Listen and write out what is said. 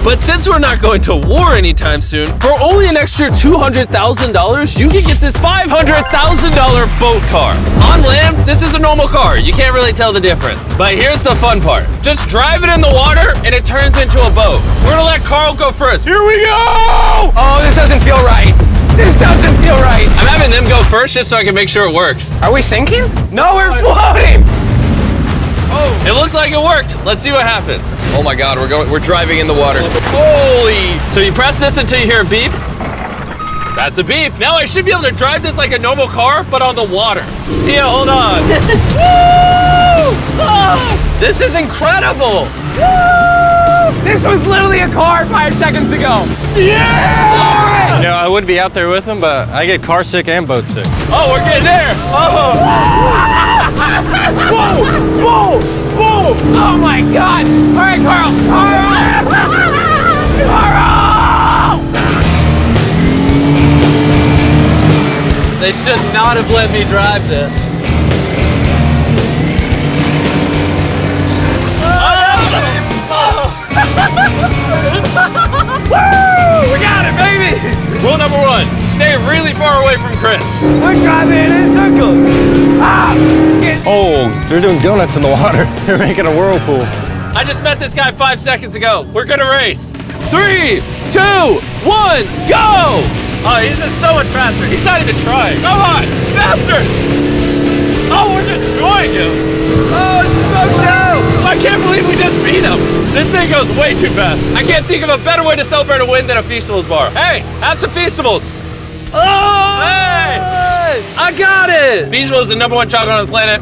But since we're not going to war anytime soon, for only an extra $200,000, you can get this $500,000 boat car. On land, this is a normal car. You can't really tell the difference. But here's the fun part. Just drive it in the water and it turns into a boat. We're gonna let Carl go first. Here we go! Oh, this doesn't feel right. This doesn't feel right. I'm having them go first just so I can make sure it works. Are we sinking? No, we're floating. It looks like it worked. Let's see what happens. Oh my God, we're driving in the water. Holy! So you press this until you hear a beep. That's a beep. Now I should be able to drive this like a normal car, but on the water. Tia, hold on. Woo! Oh, This is incredible. woo! This was literally a car 5 seconds ago. Yeah! You know, I would be out there with them, but I get car sick and boat sick. Oh, we're getting there. Oh. Whoa! Whoa! Whoa! Oh my God! All right, Carl! Carl! Carl! They should not have let me drive this. Woo! We got it, baby! Rule number 1, stay really far away from Chris. We're driving in circles. Ah! Oh, they're doing donuts in the water. They're making a whirlpool. I just met this guy 5 seconds ago. We're gonna race. 3, 2, 1, go! Oh, he's just so much faster. He's not even trying. Come on, faster! Oh, we're destroying him. Oh, it's a smoke show! I can't believe we just beat him. This thing goes way too fast. I can't think of a better way to celebrate a win than a Feastables bar. Hey, have some Feastables. Oh! Hey! I got it! Feastables is the #1 chocolate on the planet.